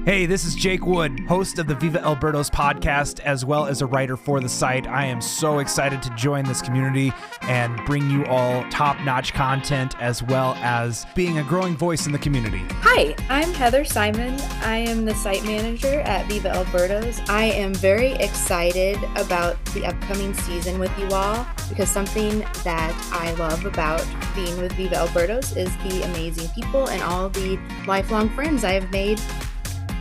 Hey, this is Jake Wood, host of the Viva Albertos podcast, as well as a writer for the site. I am so excited to join this community and bring you all top-notch content, as well as being a growing voice in the community. Hi, I'm Heather Simon. I am the site manager at Viva Albertos. I am very excited about the upcoming season with you all, because something that I love about being with Viva Albertos is the amazing people and all the lifelong friends I have made.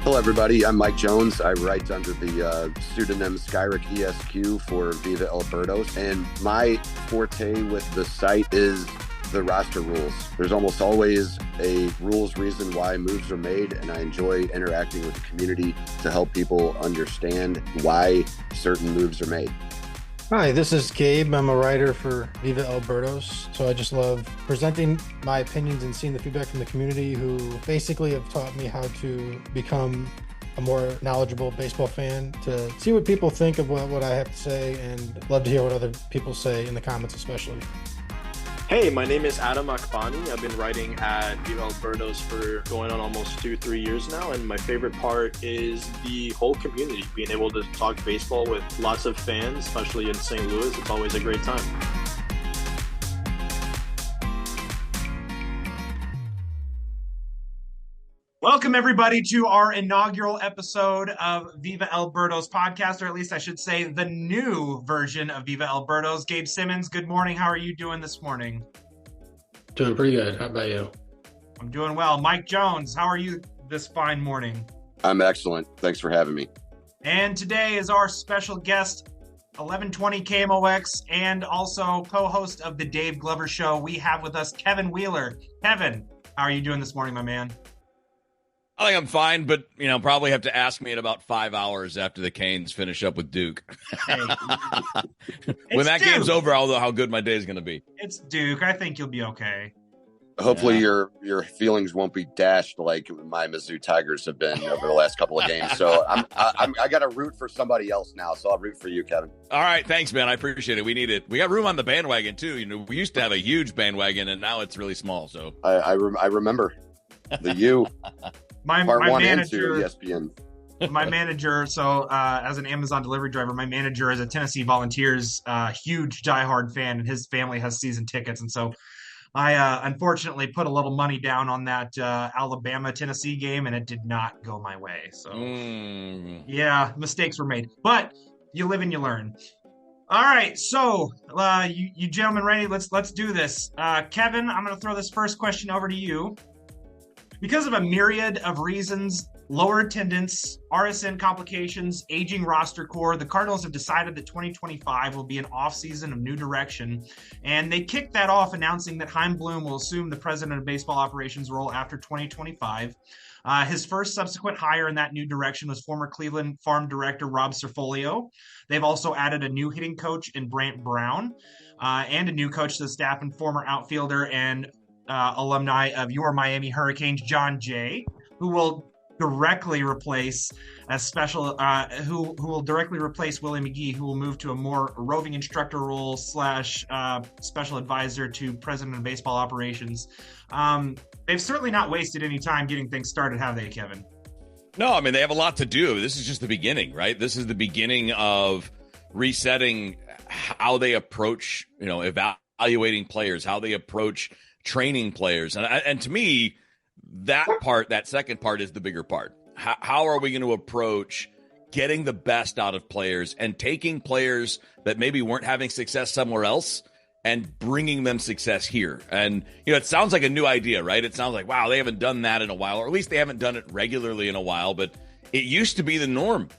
Hello, everybody. I'm Mike Jones. I write under the pseudonym skyricesq for Viva Albertos. And my forte with the site is the roster rules. There's almost always a rules reason why moves are made, and I enjoy interacting with the community to help people understand why certain moves are made. Hi, this is Gabe. I'm a writer for Viva Albertos. So I just love presenting my opinions and seeing the feedback from the community, who basically have taught me how to become a more knowledgeable baseball fan, to see what people think of what I have to say, and love to hear what other people say in the comments especially. Hey, my name is Adam Akbani. I've been writing at Viva Albertos for going on almost 2-3 years now, and my favorite part is the whole community, being able to talk baseball with lots of fans, especially in St. Louis. It's always a great time. Welcome, everybody, to our inaugural episode of Viva Albertos podcast, or at least I should say the new version of Viva Albertos. Gabe Simmons, good morning. How are you doing this morning? Doing pretty good. How about you? I'm doing well. Mike Jones, how are you this fine morning? I'm excellent. Thanks for having me. And today is our special guest, 1120 KMOX, and also co-host of the Dave Glover Show. We have with us Kevin Wheeler. Kevin, how are you doing this morning, my man? I think I'm fine, but, probably have to ask me in about 5 hours after the Canes finish up with Duke. Hey. When that Duke. game's over, I'll know how good my day is going to be. It's Duke. I think you'll be okay. Hopefully your feelings won't be dashed like my Mizzou Tigers have been over the last couple of games. So I got to root for somebody else now. So I'll root for you, Kevin. All right. Thanks, man. I appreciate it. We need it. We got room on the bandwagon, too. We used to have a huge bandwagon, and now it's really small. So I remember the U. My manager, ESPN. My manager, as an Amazon delivery driver, my manager is a Tennessee Volunteers huge diehard fan, and his family has season tickets. And so I unfortunately put a little money down on that Alabama-Tennessee game, and it did not go my way. So, Yeah, mistakes were made. But you live and you learn. All right, so you gentlemen ready? Let's do this. Kevin, I'm going to throw this first question over to you. Because of a myriad of reasons, lower attendance, RSN complications, aging roster core, the Cardinals have decided that 2025 will be an offseason of new direction. And they kicked that off announcing that Chaim Bloom will assume the president of baseball operations role after 2025. His first subsequent hire in that new direction was former Cleveland farm director Rob Cerfolio. They've also added a new hitting coach in Brant Brown and a new coach to the staff and former outfielder and alumni of your Miami Hurricanes, John Jay, who will directly replace who will directly replace Willie McGee, who will move to a more roving instructor role / special advisor to president of baseball operations. They've certainly not wasted any time getting things started, have they, Kevin? No, they have a lot to do. This is just the beginning, right? This is the beginning of resetting how they approach, evaluating players, how they approach training players. And to me, that second part is the bigger part. How are we going to approach getting the best out of players and taking players that maybe weren't having success somewhere else and bringing them success here? And, it sounds like a new idea, right? It sounds like, wow, they haven't done that in a while, or at least they haven't done it regularly in a while, but it used to be the norm.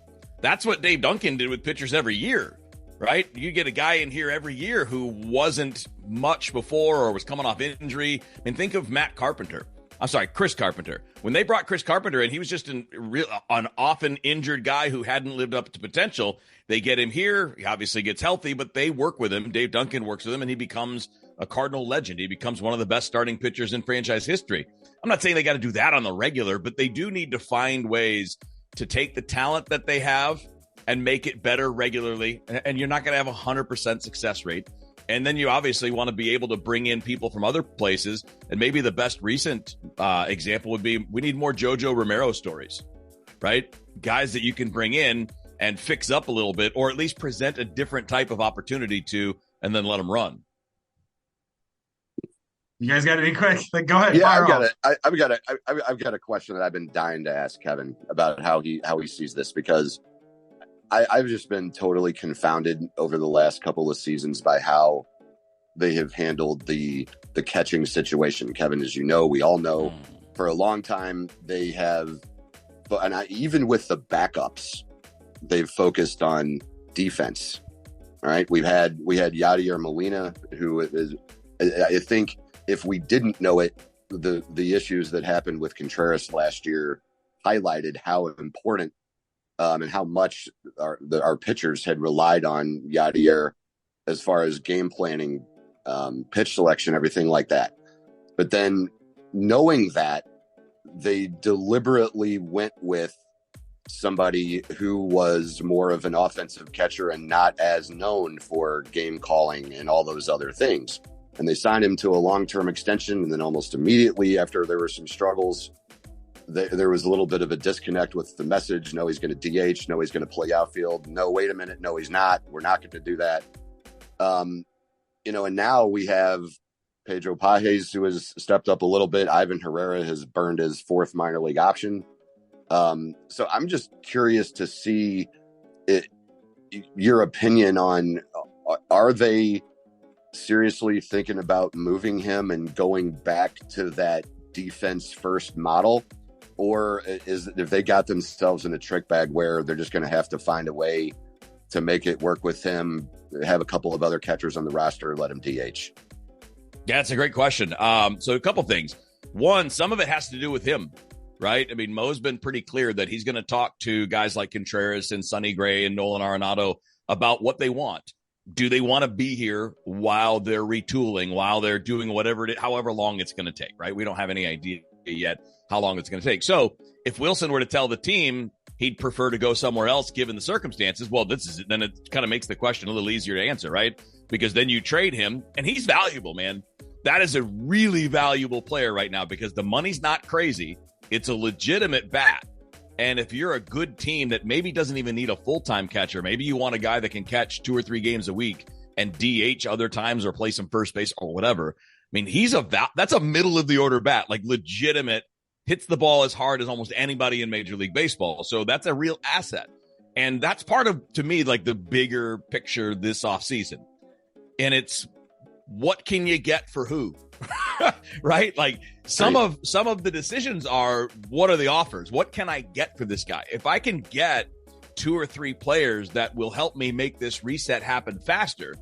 That's what Dave Duncan did with pitchers every year. Right? You get a guy in here every year who wasn't much before or was coming off injury. Think of Chris Carpenter. When they brought Chris Carpenter in, he was just an often injured guy who hadn't lived up to potential. They get him here. He obviously gets healthy, but they work with him. Dave Duncan works with him, and he becomes a Cardinal legend. He becomes one of the best starting pitchers in franchise history. I'm not saying they got to do that on the regular, but they do need to find ways to take the talent that they have and make it better regularly. And you're not going to have 100% success rate. And then you obviously want to be able to bring in people from other places. And maybe the best recent example would be we need more JoJo Romero stories. right? Guys that you can bring in and fix up a little bit, or at least present a different type of opportunity to, and then let them run. You guys got any quick? Go ahead. Yeah, I've got a question that I've been dying to ask Kevin about how he sees this, because I've just been totally confounded over the last couple of seasons by how they have handled the catching situation. Kevin, as you know, we all know, for a long time they have, even with the backups, they've focused on defense. All right, we had Yadier Molina, who is, I think, if we didn't know it, the issues that happened with Contreras last year highlighted how important and how much our pitchers had relied on Yadier as far as game planning, pitch selection, everything like that. But then, knowing that, they deliberately went with somebody who was more of an offensive catcher and not as known for game calling and all those other things. And they signed him to a long-term extension. And then almost immediately after there were some struggles, there was a little bit of a disconnect with the message. No, he's going to DH. No, he's going to play outfield. No, wait a minute. No, he's not. We're not going to do that. And now we have Pedro Pages, who has stepped up a little bit. Ivan Herrera has burned his 4th minor league option. So I'm just curious to see your opinion on, are they seriously thinking about moving him and going back to that defense first model? Or if they got themselves in a trick bag where they're just going to have to find a way to make it work with him, have a couple of other catchers on the roster, let him DH? Yeah, it's a great question. So a couple things. One, some of it has to do with him, right? I mean, Mo's been pretty clear that he's going to talk to guys like Contreras and Sonny Gray and Nolan Arenado about what they want. Do they want to be here while they're retooling, while they're doing whatever however long it's going to take, right? We don't have any idea yet how long it's going to take. So if Wilson were to tell the team he'd prefer to go somewhere else given the circumstances, well, then it kind of makes the question a little easier to answer, right? Because then you trade him, and he's valuable, man. That is a really valuable player right now because the money's not crazy. It's a legitimate bat. And if you're a good team that maybe doesn't even need a full-time catcher, maybe you want a guy that can catch 2 or 3 games a week and DH other times or play some first base or whatever. I mean, that's a middle of the order bat, like legitimate, hits the ball as hard as almost anybody in Major League Baseball. So that's a real asset. And that's part of, to me, like the bigger picture this offseason. And it's, what can you get for who? Right? Like some of the decisions are, what are the offers? What can I get for this guy? If I can get 2 or 3 players that will help me make this reset happen faster,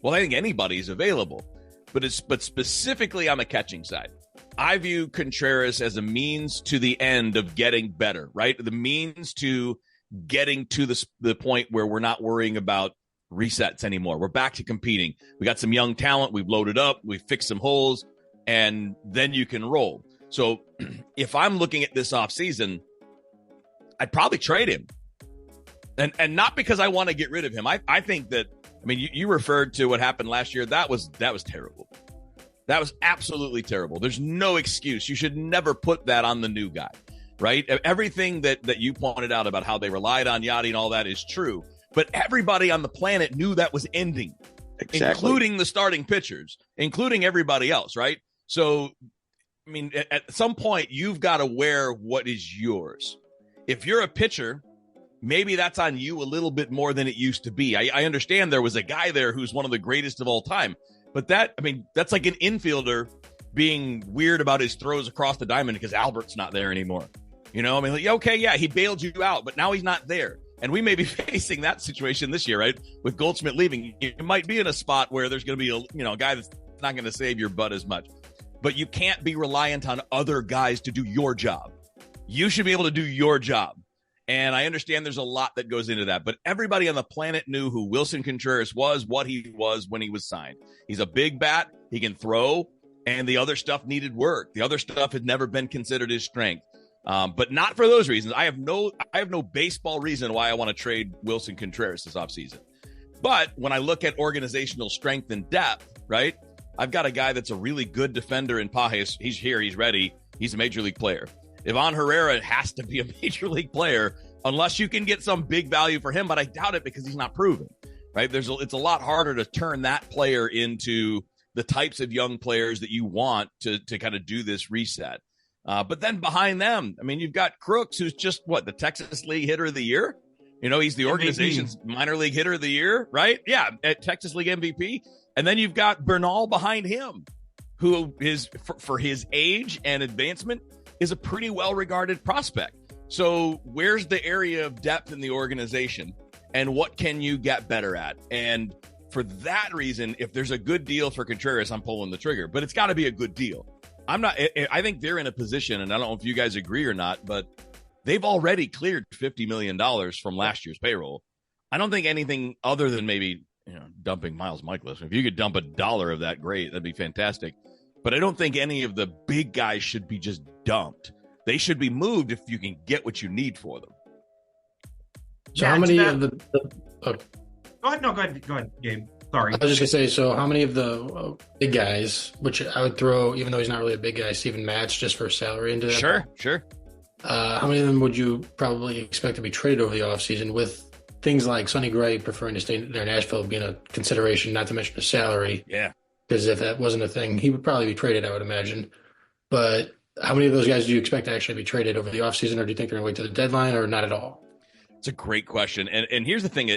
well, I think anybody's available. But specifically on the catching side, I view Contreras as a means to the end of getting better, right? The means to getting to the point where we're not worrying about resets anymore. We're back to competing. We got some young talent. We've loaded up. We've fixed some holes, and then you can roll. So if I'm looking at this offseason, I'd probably trade him. And not because I want to get rid of him. I think that, I mean, you referred to what happened last year. That was terrible. That was absolutely terrible. There's no excuse. You should never put that on the new guy, right? Everything that you pointed out about how they relied on Yachty and all that is true. But everybody on the planet knew that was ending, exactly. Including the starting pitchers, including everybody else, right? So, I mean, at some point, you've got to wear what is yours. If you're a pitcher, maybe that's on you a little bit more than it used to be. I understand there was a guy there who's one of the greatest of all time. But that's like an infielder being weird about his throws across the diamond because Albert's not there anymore. You know, I mean, like, okay, yeah, he bailed you out, but now he's not there. And we may be facing that situation this year, right? With Goldschmidt leaving, you might be in a spot where there's going to be a guy that's not going to save your butt as much. But you can't be reliant on other guys to do your job. You should be able to do your job. And I understand there's a lot that goes into that, but everybody on the planet knew who Wilson Contreras was, what he was when he was signed. He's a big bat. He can throw, and the other stuff needed work. The other stuff had never been considered his strength. But not for those reasons. I have no baseball reason why I want to trade Wilson Contreras this offseason. But when I look at organizational strength and depth, right, I've got a guy that's a really good defender in Pages. He's here. He's ready. He's a major league player. Ivan Herrera has to be a major league player unless you can get some big value for him, but I doubt it because he's not proven, right? It's a lot harder to turn that player into the types of young players that you want to kind of do this reset. But then behind them, I mean, you've got Crooks, who's just the Texas League Hitter of the Year. He's the organization's minor league hitter of the year, right? Yeah, at Texas League MVP. And then you've got Bernal behind him, who is, for his age and advancement, is a pretty well-regarded prospect. So where's the area of depth in the organization, and what can you get better at? And for that reason, if there's a good deal for Contreras, I'm pulling the trigger. But it's got to be a good deal. I think they're in a position, and I don't know if you guys agree or not, but they've already cleared $50 million from last year's payroll. I don't think anything other than maybe dumping Miles Mikolas. If you could dump $1 of that, great. That'd be fantastic. But I don't think any of the big guys should be just dumped. They should be moved if you can get what you need for them. So how many of the Go ahead, Gabe. Sorry. I was just going to say, so how many of the big guys, which I would throw, even though he's not really a big guy, Steven Matz, just for salary into that? Sure. How many of them would you probably expect to be traded over the offseason, with things like Sonny Gray preferring to stay there in Nashville being a consideration, not to mention the salary? Yeah. Because if that wasn't a thing, he would probably be traded, I would imagine. But how many of those guys do you expect to actually be traded over the offseason, or do you think they're going to wait to the deadline, or not at all? It's a great question. And here's the thing,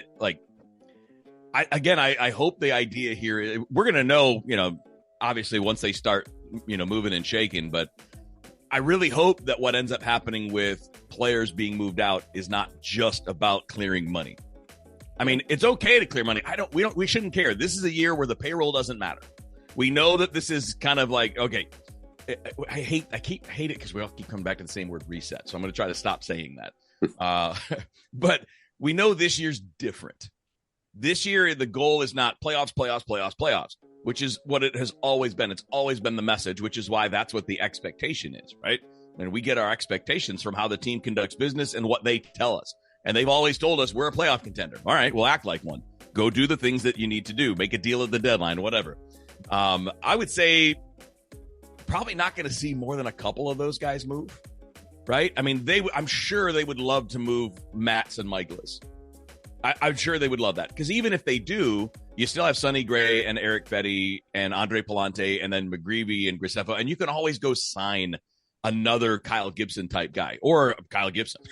I hope the idea here, we're going to know, obviously once they start, moving and shaking, but I really hope that what ends up happening with players being moved out is not just about clearing money. I mean, it's okay to clear money. We shouldn't care. This is a year where the payroll doesn't matter. We know that this is kind of like, okay, I hate it because we all keep coming back to the same word, reset. So I'm going to try to stop saying that. But we know this year's different. This year, the goal is not playoffs, which is what it has always been. It's always been the message, which is why that's what the expectation is, right? And we get our expectations from how the team conducts business and what they tell us. And they've always told us we're a playoff contender. All right, we'll act like one. Go do the things that you need to do. Make a deal at the deadline, whatever. I would say probably not going to see more than a couple of those guys move, right? I mean, I'm sure they would love to move Matz and Mikolas. I'm sure they would love that, because even if they do, you still have Sonny Gray and Eric Fetty and Andre Palante and then McGreevy and Graceffo, and you can always go sign another Kyle Gibson type guy, or Kyle Gibson,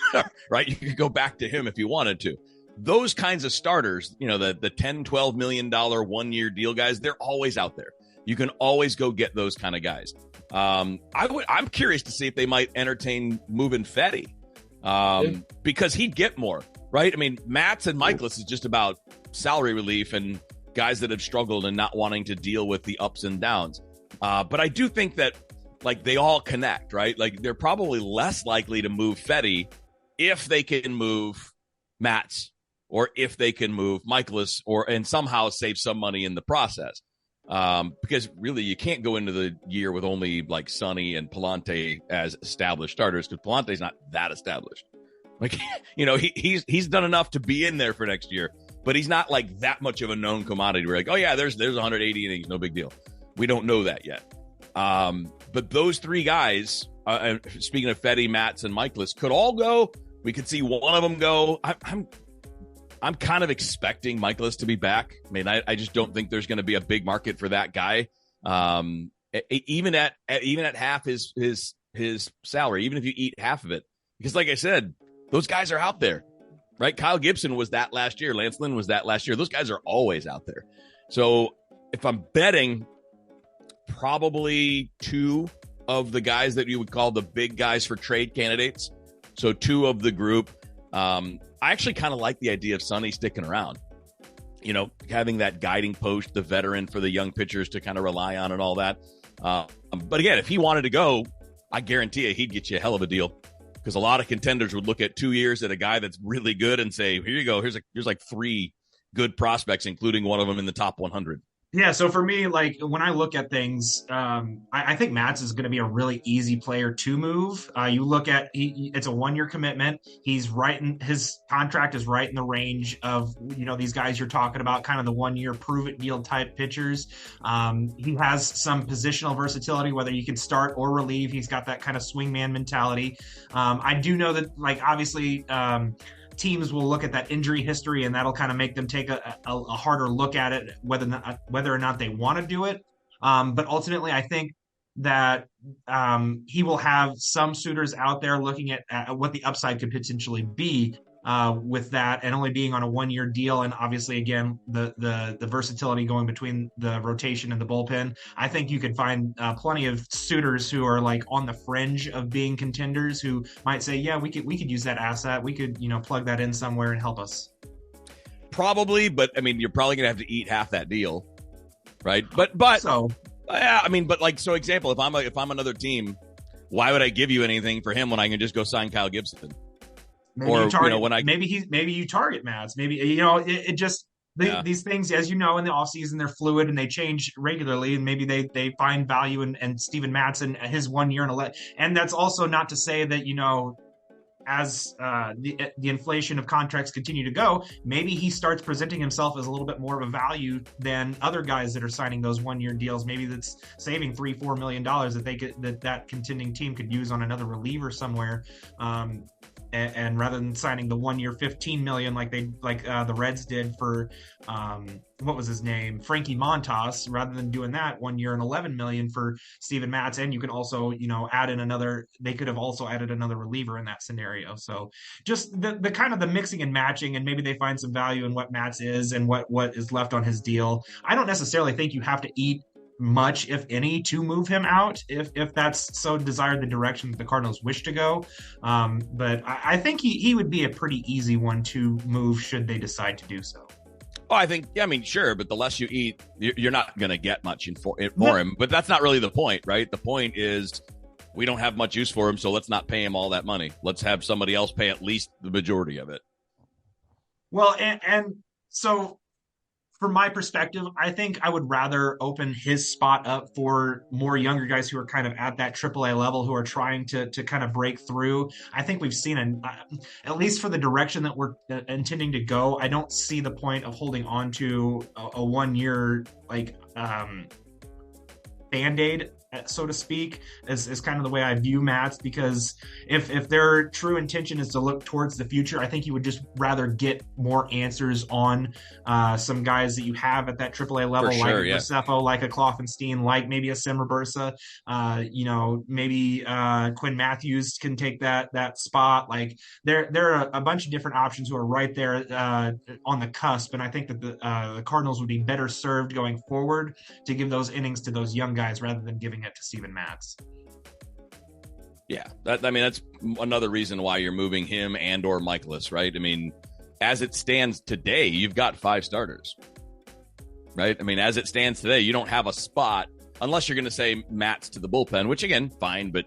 right? You could go back to him if you wanted to. Those kinds of starters, the $10, $12 million 1-year deal guys, they're always out there. You can always go get those kind of guys. I'm curious to see if they might entertain moving Fetty, because he'd get more. Right? I mean, Matz and Mikolas is just about salary relief and guys that have struggled and not wanting to deal with the ups and downs. But I do think that, they all connect, right? They're probably less likely to move Fetty if they can move Matz, or if they can move Mikolas, and somehow save some money in the process. Because really, you can't go into the year with only Sonny and Palante as established starters, because Palante's not that established. He's done enough to be in there for next year, but he's not that much of a known commodity. We're oh yeah, there's 180 innings, no big deal. We don't know that yet. But those three guys, speaking of Fetty, Matz, and Mikolas, could all go. We could see one of them go. I'm kind of expecting Mikolas to be back. I mean, I just don't think there's going to be a big market for that guy. Even at half his salary, even if you eat half of it, because like I said, those guys are out there, right? Kyle Gibson was that last year. Lance Lynn was that last year. Those guys are always out there. So if I'm betting, probably two of the guys that you would call the big guys for trade candidates. So two of the group. I actually kind of like the idea of Sonny sticking around, having that guiding post, the veteran for the young pitchers to kind of rely on and all that. But again, if he wanted to go, I guarantee you he'd get you a hell of a deal. Because a lot of contenders would look at 2 years at a guy that's really good and say, here you go. Here's 3 good prospects, including one of them in the top 100. Yeah, so for me, like when I look at things, I think Mats is going to be a really easy player to move. You look at it's a 1 year commitment. He's right in his contract is right in the range of these guys you're talking about, kind of the 1 year prove it deal type pitchers. He has some positional versatility, whether you can start or relieve. He's got that kind of swingman mentality. I do know that, like obviously. Teams will look at that injury history, and that'll kind of make them take a harder look at it, whether or not they want to do it. But ultimately, I think that he will have some suitors out there looking at what the upside could potentially be with that, and only being on a 1 year deal. And obviously, again, the versatility going between the rotation and the bullpen. I think you could find plenty of suitors who are like on the fringe of being contenders who might say, yeah, we could use that asset. We could plug that in somewhere and help us. Probably, but I mean, you're probably gonna have to eat half that deal, right? But so yeah, I mean, but like, so example, if I'm another team, why would I give you anything for him when I can just go sign Kyle Gibson? Maybe Or you target, when I maybe you target Mads. Maybe it just these things, as in the offseason, they're fluid and they change regularly. And maybe they find value in Steven Matson and his 1 year and that's also not to say that as the inflation of contracts continue to go, maybe he starts presenting himself as a little bit more of a value than other guys that are signing those 1 year deals. Maybe that's saving $3-4 million that contending team could use on another reliever somewhere. And rather than signing the 1 year $15 million like the Reds did for what was his name, Frankie Montas, rather than doing that 1 year and $11 million for Steven Matz, and you can also add in another. They could have also added another reliever in that scenario. So just the kind of the mixing and matching, and maybe they find some value in what Matz is and what is left on his deal. I don't necessarily think you have to eat much, if any, to move him out if that's so desired the direction that the Cardinals wish to go. But I think he would be a pretty easy one to move should they decide to do so. Oh, I think, yeah, I mean, sure, but the less you eat, you're not going to get much for him. But that's not really the point, right? The point is we don't have much use for him, so let's not pay him all that money. Let's have somebody else pay at least the majority of it. Well, and so from my perspective, I think I would rather open his spot up for more younger guys who are kind of at that AAA level, who are trying to kind of break through. I think we've seen, at least for the direction that we're intending to go, I don't see the point of holding on to a 1 year Band-Aid, so to speak, is kind of the way I view Mats, because if their true intention is to look towards the future, I think you would just rather get more answers on some guys that you have at that AAA level, like a Graceffo, like a Kloffenstein, like maybe a Simmerbursa, maybe Quinn Matthews can take that spot. Like there are a bunch of different options who are right there on the cusp, and I think that the Cardinals would be better served going forward to give those innings to those young guys rather than giving it to Steven Matz. Yeah, that's another reason why you're moving him and or Michaelis, right? I mean, as it stands today, you've got 5 starters, right? I mean, as it stands today, you don't have a spot unless you're going to say Matz to the bullpen, which again, fine, but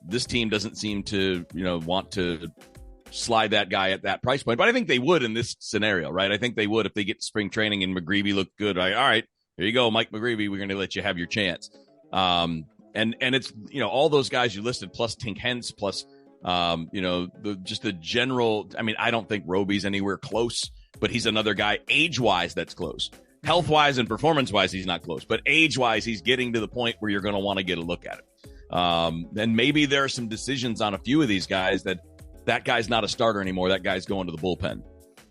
this team doesn't seem to want to slide that guy at that price point. But I think they would in this scenario, right? I think they would if they get to spring training and McGreevy looked good. All right, here you go, Mike McGreevy. We're going to let you have your chance. And it's, all those guys you listed, plus Tink Hence, plus, just the general, I mean, I don't think Roby's anywhere close, but he's another guy age-wise that's close. Health-wise and performance-wise, he's not close, but age-wise, he's getting to the point where you're going to want to get a look at it. And maybe there are some decisions on a few of these guys that guy's not a starter anymore. That guy's going to the bullpen.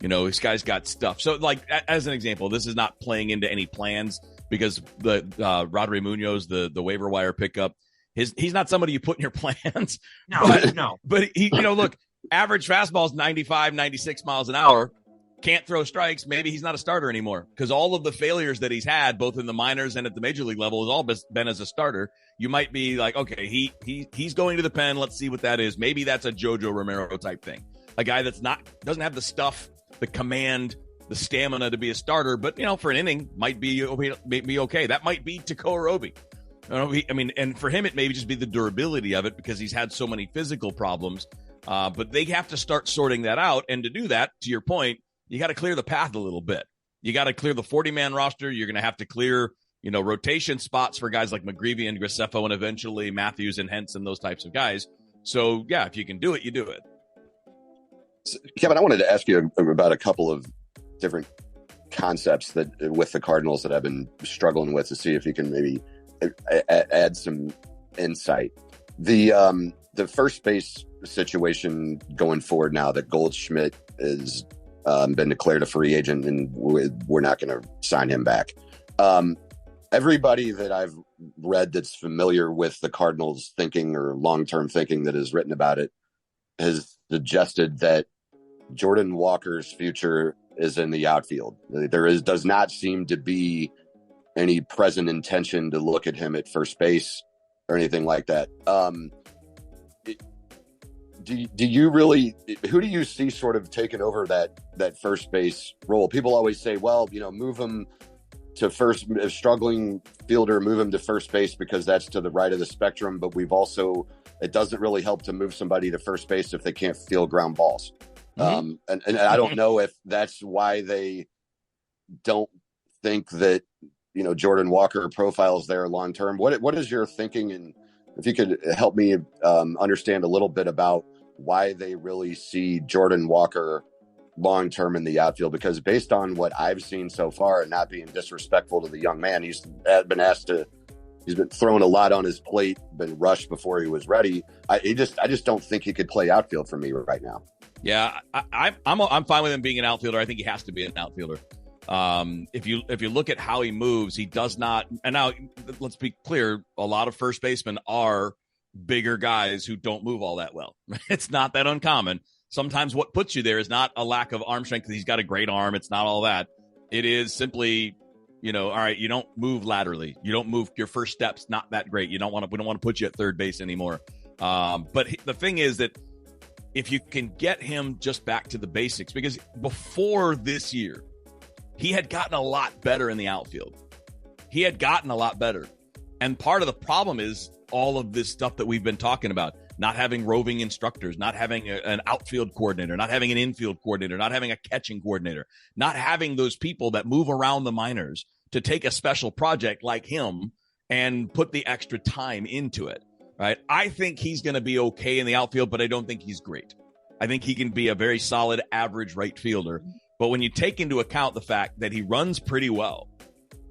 This guy's got stuff. So, like, as an example, this is not playing into any plans, because the Rodri Munoz, the waiver wire pickup, he's not somebody you put in your plans. No. But he, look, average fastball is 95, 96 miles an hour. Can't throw strikes. Maybe he's not a starter anymore, because all of the failures that he's had, both in the minors and at the major league level, has all been as a starter. You might be like, okay, he's going to the pen. Let's see what that is. Maybe that's a Jojo Romero type thing. A guy that's doesn't have the stuff, the command, the stamina to be a starter, but for an inning might be okay. That might be Tekoa Roby. And for him, it may just be the durability of it, because he's had so many physical problems. But they have to start sorting that out, and to do that, to your point, you got to clear the path a little bit. You got to clear the 40-man roster. You're going to have to clear, rotation spots for guys like McGreevy and Graceffo and eventually Matthews and Henson, those types of guys. So, yeah, if you can do it, you do it. So, Kevin, I wanted to ask you about a couple of different concepts that with the Cardinals that I've been struggling with to see if you can maybe add some insight. The first base situation going forward now that Goldschmidt has been declared a free agent and we're not going to sign him back. Everybody that I've read that's familiar with the Cardinals thinking or long-term thinking that has written about it has suggested that Jordan Walker's future is in the outfield. Does not seem to be any present intention to look at him at first base or anything like that. Do you really, who do you see sort of taking over that first base role? People always say, well, move him to first, if struggling fielder, move him to first base because that's to the right of the spectrum. But it doesn't really help to move somebody to first base if they can't field ground balls. Mm-hmm. And I don't know if that's why they don't think that, Jordan Walker profiles there long term. What is your thinking? And if you could help me understand a little bit about why they really see Jordan Walker long term in the outfield, because based on what I've seen so far, and not being disrespectful to the young man, he's been thrown a lot on his plate, been rushed before he was ready. I just don't think he could play outfield for me right now. Yeah, I'm fine with him being an outfielder. I think he has to be an outfielder. If you look at how he moves, he does not. And now let's be clear: a lot of first basemen are bigger guys who don't move all that well. It's not that uncommon. Sometimes what puts you there is not a lack of arm strength because he's got a great arm. It's not all that. It is simply, all right, you don't move laterally. You don't move your first steps. Not that great. We don't want to put you at third base anymore. But the thing is that if you can get him just back to the basics, because before this year, he had gotten a lot better in the outfield. He had gotten a lot better. And part of the problem is all of this stuff that we've been talking about, not having roving instructors, not having an outfield coordinator, not having an infield coordinator, not having a catching coordinator, not having those people that move around the minors to take a special project like him and put the extra time into it, right? I think he's going to be okay in the outfield, but I don't think he's great. I think he can be a very solid average right fielder. But when you take into account the fact that he runs pretty well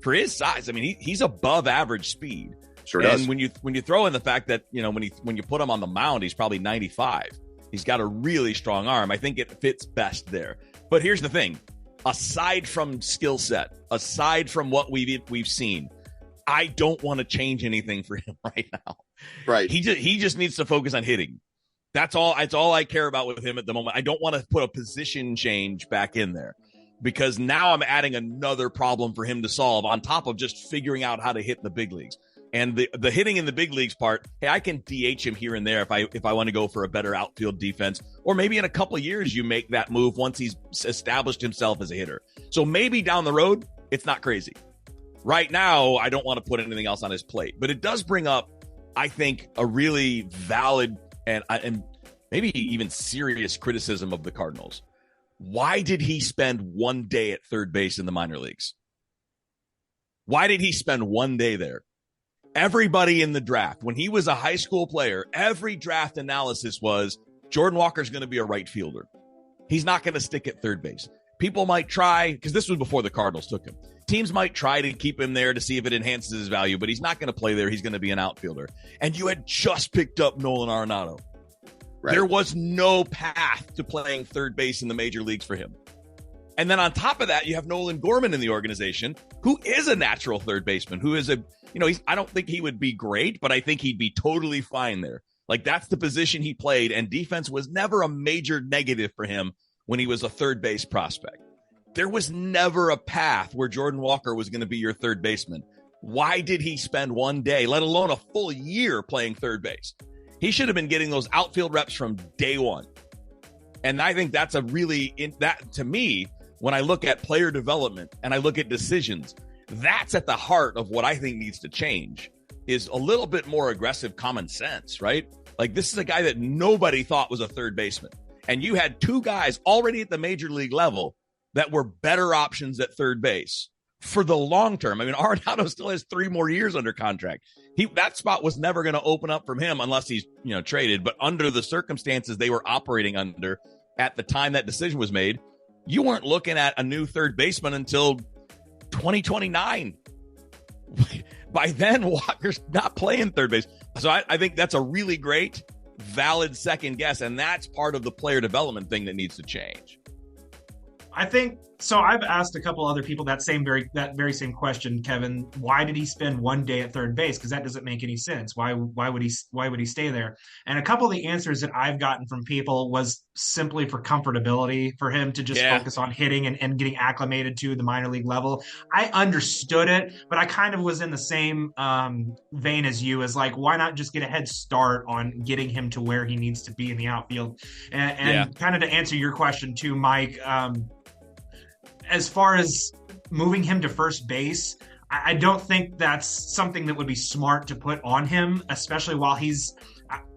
for his size, I mean, he's above average speed. Sure does. And when you throw in the fact that, when you put him on the mound, he's probably 95. He's got a really strong arm. I think it fits best there. But here's the thing. Aside from skill set, aside from what we've seen, I don't want to change anything for him right now. Right. He just needs to focus on hitting. That's all I care about with him at the moment. I don't want to put a position change back in there because now I'm adding another problem for him to solve on top of just figuring out how to hit in the big leagues. And the hitting in the big leagues part, hey, I can DH him here and there if I want to go for a better outfield defense, or maybe in a couple of years you make that move once he's established himself as a hitter. So maybe down the road, it's not crazy. Right now, I don't want to put anything else on his plate, but it does bring up, I think, a really valid and maybe even serious criticism of the Cardinals. Why did he spend one day at third base in the minor leagues? Why did he spend one day there? Everybody in the draft, when he was a high school player, every draft analysis was Jordan Walker's going to be a right fielder. He's not going to stick at third base. People might try, because this was before the Cardinals took him. Teams might try to keep him there to see if it enhances his value, but he's not going to play there. He's going to be an outfielder. And you had just picked up Nolan Arenado. Right. There was no path to playing third base in the major leagues for him. And then on top of that, you have Nolan Gorman in the organization, who is a natural third baseman, who is I don't think he would be great, but I think he'd be totally fine there. Like, that's the position he played, and defense was never a major negative for him when he was a third base prospect. There was never a path where Jordan Walker was going to be your third baseman. Why did he spend one day, let alone a full year, playing third base? He should have been getting those outfield reps from day one. And I think that's to me, when I look at player development and I look at decisions, that's at the heart of what I think needs to change, is a little bit more aggressive common sense, right? Like, this is a guy that nobody thought was a third baseman. And you had two guys already at the major league level that were better options at third base for the long term. I mean, Arenado still has 3 more years under contract. That spot was never going to open up from him unless he's, traded. But under the circumstances they were operating under at the time that decision was made, you weren't looking at a new third baseman until 2029. By then, Walker's not playing third base. So I think that's a really great, valid second guess, and that's part of the player development thing that needs to change. I think so. I've asked a couple other people that very same question, Kevin. Why did he spend 1 day at third base? Because that doesn't make any sense. Why would he stay there? And a couple of the answers that I've gotten from people was simply for comfortability, for him to just focus on hitting and getting acclimated to the minor league level. I understood it, but I kind of was in the same vein as you, as like, why not just get a head start on getting him to where he needs to be in the outfield? And kind of to answer your question too, Mike, as far as moving him to first base, I don't think that's something that would be smart to put on him, especially while he's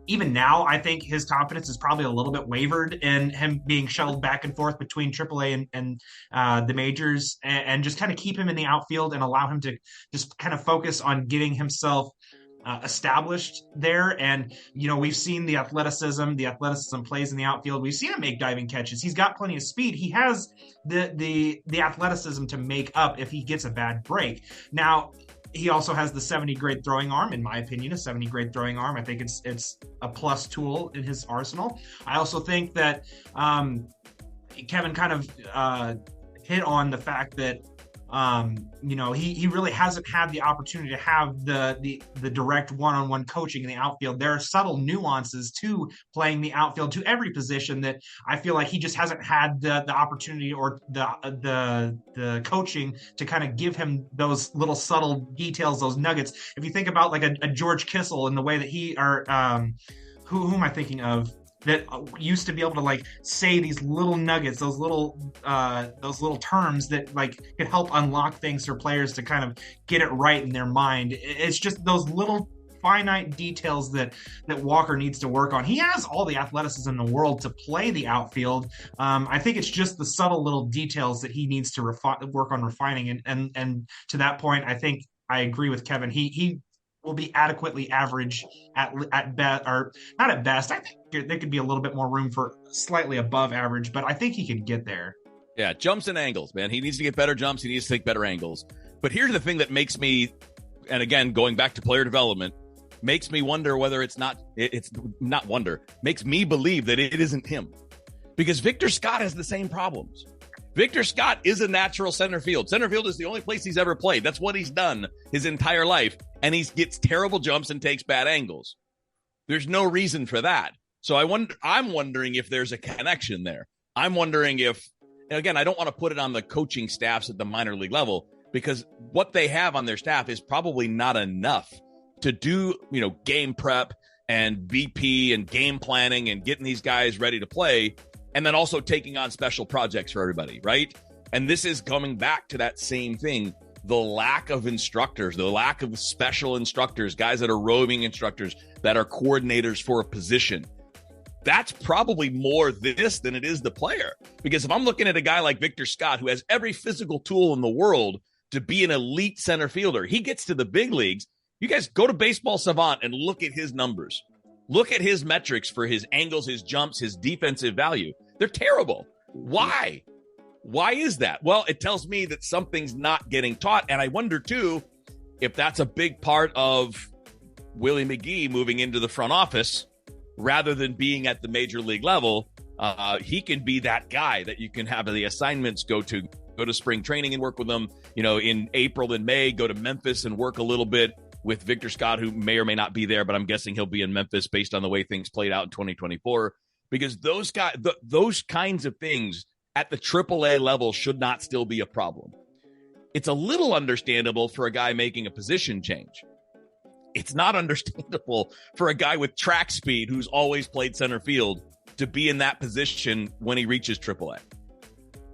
even now. I think his confidence is probably a little bit wavered in him being shuttled back and forth between AAA and the majors, and just kind of keep him in the outfield and allow him to just kind of focus on getting himself established there. And we've seen the athleticism plays in the outfield. We've seen him make diving catches. He's got plenty of speed. He has the athleticism to make up if he gets a bad break. Now, he also has the 70 grade throwing arm, in my opinion. A 70 grade throwing arm, I think it's a plus tool in his arsenal. I also think that Kevin kind of hit on the fact that he really hasn't had the opportunity to have the direct one-on-one coaching in the outfield. There are subtle nuances to playing the outfield to every position that I feel like he just hasn't had the opportunity or the coaching to kind of give him those little subtle details, those nuggets. If you think about like a George Kissel and the way that who am I thinking of? That used to be able to like say these little nuggets, those little terms that like could help unlock things for players to kind of get it right in their mind. It's just those little finite details that Walker needs to work on. He has all the athleticism in the world to play the outfield. I think it's just the subtle little details that he needs to work on refining. And to that point, I think I agree with Kevin. He will be adequately average at best, or not at best. I think there could be a little bit more room for slightly above average, but I think he can get there. Yeah, jumps and angles, man. He needs to get better jumps. He needs to take better angles. But here's the thing that makes me, and again, going back to player development, makes me wonder whether makes me believe that it isn't him. Because Victor Scott has the same problems. Victor Scott is a natural center field. Center field is the only place he's ever played. That's what he's done his entire life. And he gets terrible jumps and takes bad angles. There's no reason for that. So I'm wondering if there's a connection there. I'm wondering if, and again, I don't want to put it on the coaching staffs at the minor league level, because what they have on their staff is probably not enough to do, game prep and BP and game planning and getting these guys ready to play. And then also taking on special projects for everybody, right? And this is coming back to that same thing, the lack of instructors, the lack of special instructors, guys that are roving instructors, that are coordinators for a position. That's probably more this than it is the player. Because if I'm looking at a guy like Victor Scott, who has every physical tool in the world to be an elite center fielder, he gets to the big leagues. You guys go to Baseball Savant and look at his numbers. Look at his metrics for his angles, his jumps, his defensive value. They're terrible. Why? Why is that? Well, it tells me that something's not getting taught. And I wonder, too, if that's a big part of Willie McGee moving into the front office rather than being at the major league level. He can be that guy that you can have the assignments go to spring training and work with them, in April and May, go to Memphis and work a little bit with Victor Scott, who may or may not be there, but I'm guessing he'll be in Memphis based on the way things played out in 2024, because those guys, those kinds of things at the AAA level should not still be a problem. It's a little understandable for a guy making a position change. It's not understandable for a guy with track speed who's always played center field to be in that position when he reaches AAA.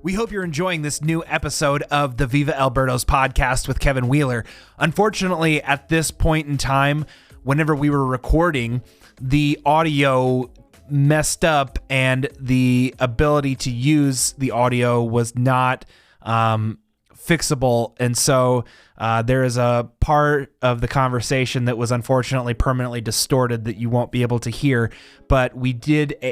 We hope you're enjoying this new episode of the Viva Alberto's podcast with Kevin Wheeler. Unfortunately, at this point in time, whenever we were recording, the audio messed up, and the ability to use the audio was not fixable. And so there is a part of the conversation that was unfortunately permanently distorted that you won't be able to hear, but we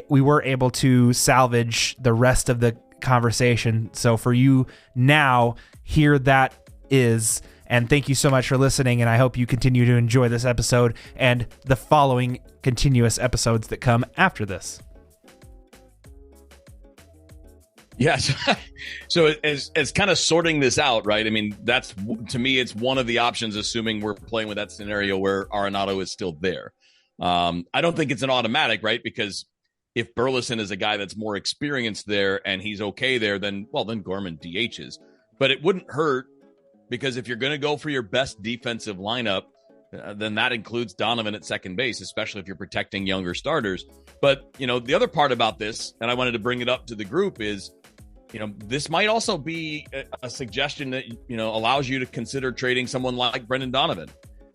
were able to salvage the rest of the conversation. So for you now, here that is. And thank you so much for listening, and I hope you continue to enjoy this episode and the following continuous episodes that come after this. Yes. So as kind of sorting this out, right? I mean, that's, to me, it's one of the options, assuming we're playing with that scenario where Arenado is still there. I don't think it's an automatic, right? Because if Burleson is a guy that's more experienced there and he's okay there, then Gorman DHs. But it wouldn't hurt, because if you're going to go for your best defensive lineup, then that includes Donovan at second base, especially if you're protecting younger starters. But, the other part about this, and I wanted to bring it up to the group, is, this might also be a suggestion that, allows you to consider trading someone like Brendan Donovan,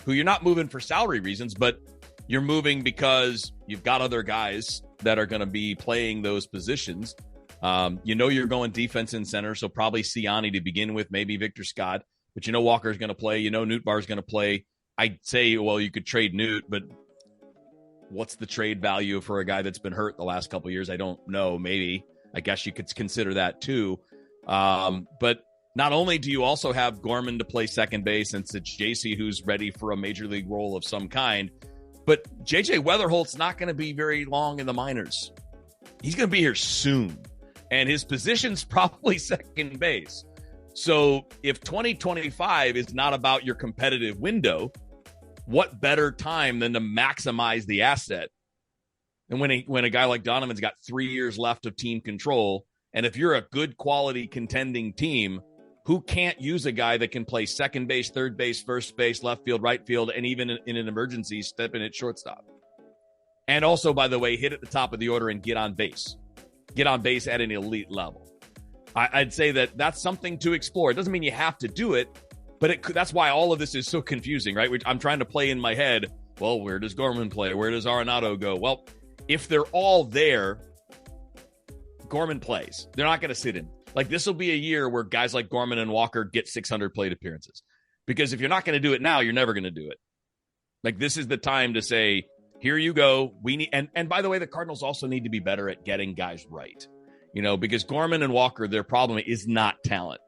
who you're not moving for salary reasons, but you're moving because you've got other guys that are going to be playing those positions. You're going defense and center, so probably Siani to begin with, maybe Victor Scott. But Walker's going to play. Newt Barr's going to play. I'd say, well, you could trade Newt, but what's the trade value for a guy that's been hurt the last couple of years? I don't know. Maybe. I guess you could consider that too. But not only do you also have Gorman to play second base, and it's JC who's ready for a major league role of some kind, but JJ Weatherholt's not going to be very long in the minors. He's going to be here soon, and his position's probably second base. So if 2025 is not about your competitive window, what better time than to maximize the asset? And when a guy like Donovan's got 3 years left of team control, and if you're a good quality contending team, who can't use a guy that can play second base, third base, first base, left field, right field, and even in an emergency, step in at shortstop? And also, by the way, hit at the top of the order and get on base. Get on base at an elite level. I'd say that's something to explore. It doesn't mean you have to do it, but that's why all of this is so confusing, right? I'm trying to play in my head, well, where does Gorman play? Where does Arenado go? Well, if they're all there, Gorman plays. They're not going to sit in. Like, this will be a year where guys like Gorman and Walker get 600 plate appearances. Because if you're not going to do it now, you're never going to do it. Like, this is the time to say, here you go. We need, and by the way, the Cardinals also need to be better at getting guys right. Because Gorman and Walker, their problem is not talent.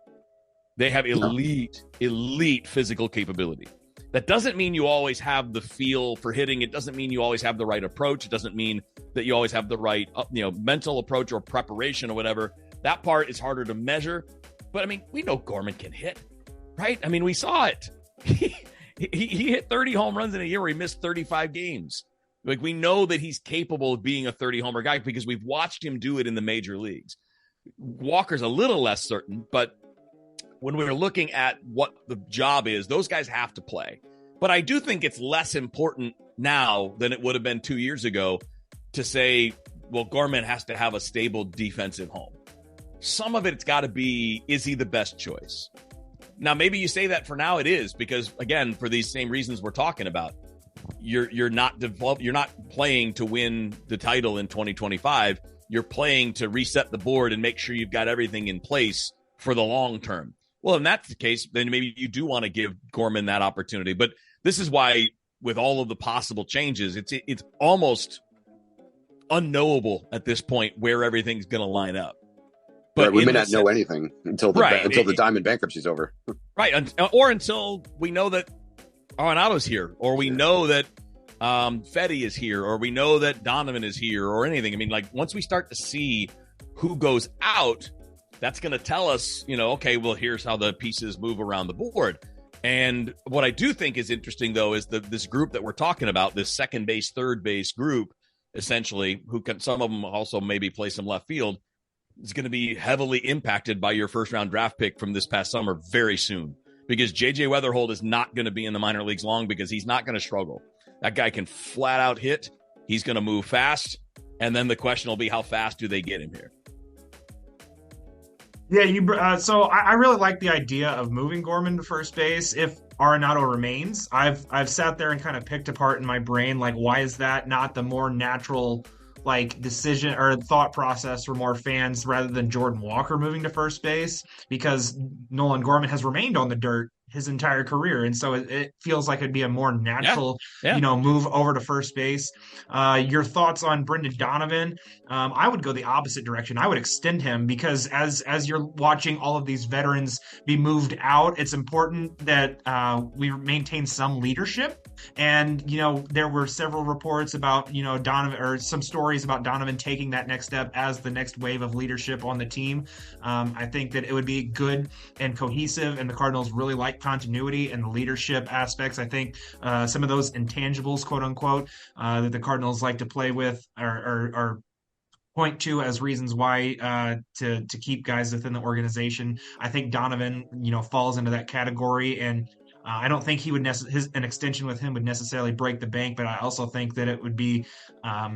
They have elite physical capability. That doesn't mean you always have the feel for hitting. It doesn't mean you always have the right approach. It doesn't mean that you always have the right, mental approach or preparation or whatever. That part is harder to measure. But, we know Gorman can hit, right? We saw it. He hit 30 home runs in a year where he missed 35 games. Like, we know that he's capable of being a 30-homer guy because we've watched him do it in the major leagues. Walker's a little less certain, but when we're looking at what the job is, those guys have to play. But I do think it's less important now than it would have been 2 years ago to say, well, Gorman has to have a stable defensive home. Some of it's got to be, is he the best choice? Now, maybe you say that for now it is, because, again, for these same reasons we're talking about. You're not playing to win the title in 2025. You're playing to reset the board and make sure you've got everything in place for the long term. Well, if that's the case, then maybe you do want to give Gorman that opportunity. But this is why, with all of the possible changes, it's almost unknowable at this point where everything's going to line up. But right, we may not know anything until the Diamond bankruptcy is over. Right, or until we know that Arenado's here, or we know that Fetty is here, or we know that Donovan is here, or anything. Once we start to see who goes out, that's going to tell us, okay, well, here's how the pieces move around the board. And what I do think is interesting, though, is this group that we're talking about, this second base, third base group, essentially, some of them also maybe play some left field, is going to be heavily impacted by your first-round draft pick from this past summer very soon. Because J.J. Weatherholt is not going to be in the minor leagues long, because he's not going to struggle. That guy can flat out hit. He's going to move fast. And then the question will be, how fast do they get him here? Yeah, so I really like the idea of moving Gorman to first base if Arenado remains. I've sat there and kind of picked apart in my brain, like, why is that not the more natural like decision or thought process for more fans rather than Jordan Walker moving to first base, because Nolan Gorman has remained on the dirt his entire career, and so it feels like it'd be a more Yeah. natural, Yeah. move over to first base. Your thoughts on Brendan Donovan? I would go the opposite direction. I would extend him, because as you're watching all of these veterans be moved out, it's important that we maintain some leadership. And there were several reports about Donovan, or some stories about Donovan taking that next step as the next wave of leadership on the team. I think that it would be good and cohesive, and the Cardinals really like continuity and the leadership aspects. I think some of those intangibles, quote unquote, that the Cardinals like to play with are point to as reasons why to keep guys within the organization. I think Donovan, falls into that category, and I don't think he would an extension with him would necessarily break the bank, but I also think that it would be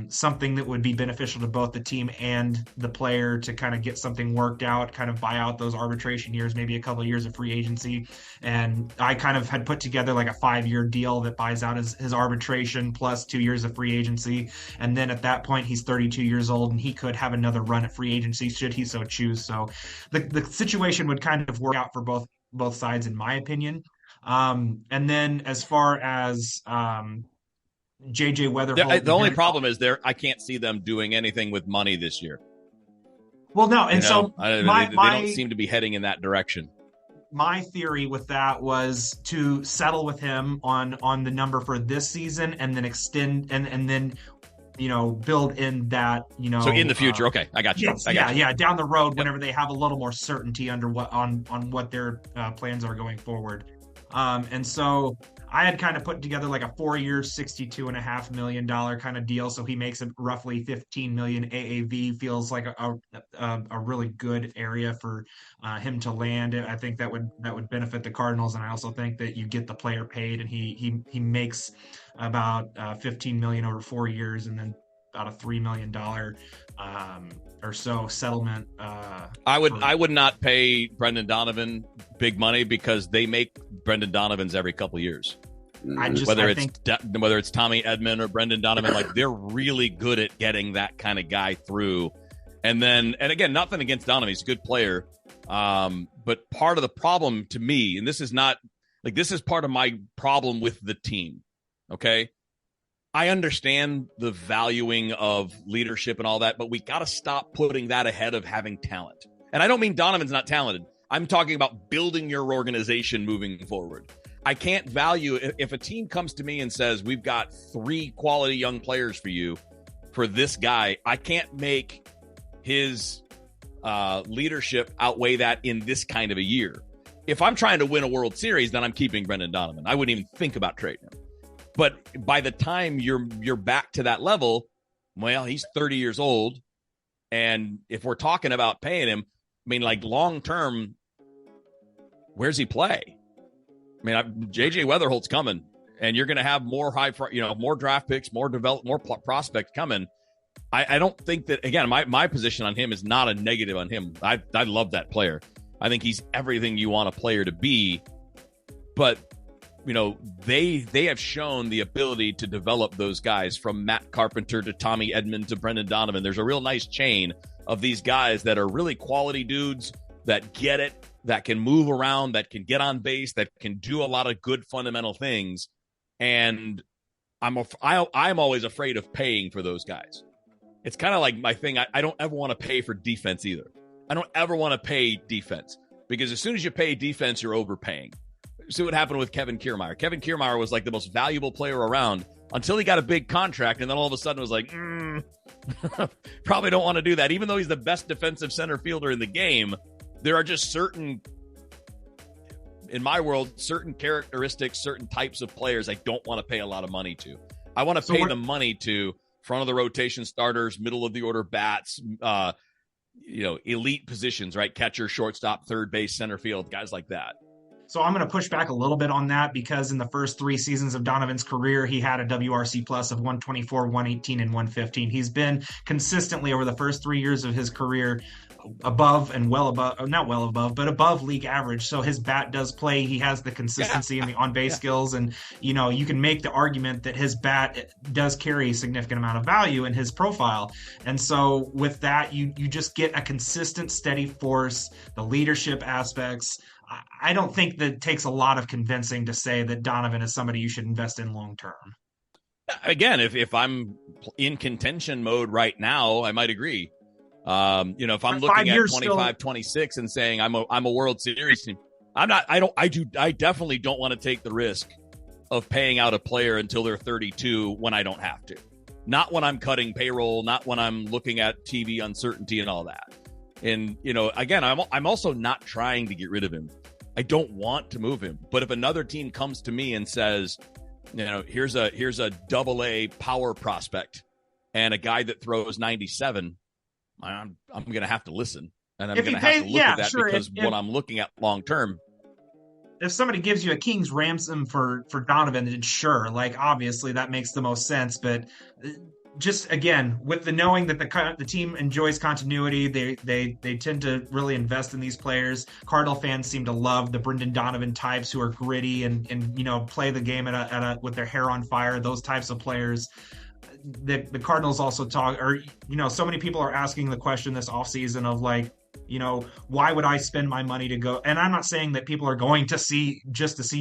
something that would be beneficial to both the team and the player to kind of get something worked out, kind of buy out those arbitration years, maybe a couple of years of free agency. And I kind of had put together like a 5-year deal that buys out his arbitration plus 2 years of free agency. And then at that point, he's 32 years old and he could have another run at free agency should he so choose. So the situation would kind of work out for both sides, in my opinion. And then as far as JJ Weatherholt, the only problem is I can't see them doing anything with money this year. Well, no, and so they don't seem to be heading in that direction. My theory with that was to settle with him on the number for this season, and then extend and then build in that So in the future, okay, I got you. Yes, yeah, down the road, whenever they have a little more certainty under what their plans are going forward. And so I had kind of put together like a 4-year, $62.5 million kind of deal. So he makes it roughly 15 million AAV. Feels like a really good area for him to land. I think that would benefit the Cardinals, and I also think that you get the player paid, and he makes about 15 million over 4 years, and then about a $3 million or so settlement. I would not pay Brendan Donovan big money, because they make Brendan Donovans every couple years. Whether it's Tommy Edman or Brendan Donovan, like they're really good at getting that kind of guy through. And again, nothing against Donovan, he's a good player. But part of the problem to me, and this is part of my problem with the team. Okay. I understand the valuing of leadership and all that, but we got to stop putting that ahead of having talent. And I don't mean Donovan's not talented. I'm talking about building your organization moving forward. I can't value, if a team comes to me and says, we've got 3 quality young players for you for this guy, I can't make his leadership outweigh that in this kind of a year. If I'm trying to win a World Series, then I'm keeping Brendan Donovan. I wouldn't even think about trading him. But by the time you're back to that level, well, he's 30 years old. And if we're talking about paying him, I mean, like long term, where's he play? I mean, JJ Weatherholt's coming, and you're going to have more more draft picks, more prospects coming. I don't think that, again, my position on him is not a negative on him. I love that player. I think he's everything you want a player to be. But they have shown the ability to develop those guys, from Matt Carpenter to Tommy Edman to Brendan Donovan. There's a real nice chain of these guys that are really quality dudes that get it, that can move around, that can get on base, that can do a lot of good fundamental things. And I'm always afraid of paying for those guys. It's kind of like my thing. I don't ever want to pay for defense either. I don't ever want to pay defense, because as soon as you pay defense, you're overpaying. See what happened with Kevin Kiermaier. Kevin Kiermaier was like the most valuable player around until he got a big contract, and then all of a sudden was like, probably don't want to do that. Even though he's the best defensive center fielder in the game, there are just certain, in my world, certain characteristics, certain types of players I don't want to pay a lot of money to. I want to pay the money to front of the rotation starters, middle of the order bats, elite positions, right? Catcher, shortstop, third base, center field, guys like that. So I'm going to push back a little bit on that because in the first 3 seasons of Donovan's career, he had a WRC plus of 124, 118, and 115. He's been consistently over the first 3 years of his career above and well above, not well above, but above league average. So his bat does play. He has the consistency and the on-base skills. And, you can make the argument that his bat does carry a significant amount of value in his profile. And so with that, you just get a consistent, steady force, the leadership aspects. I don't think that it takes a lot of convincing to say that Donovan is somebody you should invest in long term. Again, if I'm in contention mode right now, I might agree. If I'm looking at 25, 26 and saying I'm a World Series team, I definitely don't want to take the risk of paying out a player until they're 32 when I don't have to. Not when I'm cutting payroll, not when I'm looking at TV uncertainty and all that. And, again, I'm also not trying to get rid of him. I don't want to move him. But if another team comes to me and says, here's a AA power prospect and a guy that throws 97, I'm going to have to listen. And I'm going to have to look at that because what I'm looking at long term. If somebody gives you a king's ransom for Donovan, then sure, obviously that makes the most sense. But just again, with the knowing that the team enjoys continuity, they tend to really invest in these players. Cardinal fans seem to love the Brendan Donovan types who are gritty and play the game with their hair on fire. Those types of players. The Cardinals also talk, or so many people are asking the question this offseason of why would I spend my money to go? And I'm not saying that people are going to see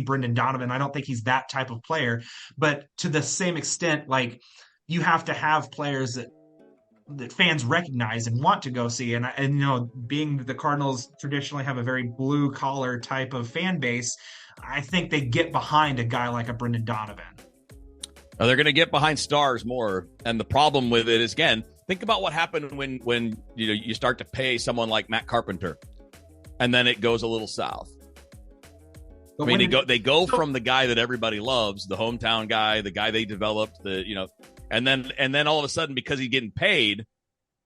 Brendan Donovan. I don't think he's that type of player, but to the same extent, you have to have players that fans recognize and want to go see. And being the Cardinals traditionally have a very blue collar type of fan base, I think they get behind a guy like a Brendan Donovan. They're going to get behind stars more. And the problem with it is, again, think about what happened when you start to pay someone like Matt Carpenter and then it goes a little south. But they go from the guy that everybody loves, the hometown guy, the guy they developed, and then all of a sudden, because he's getting paid,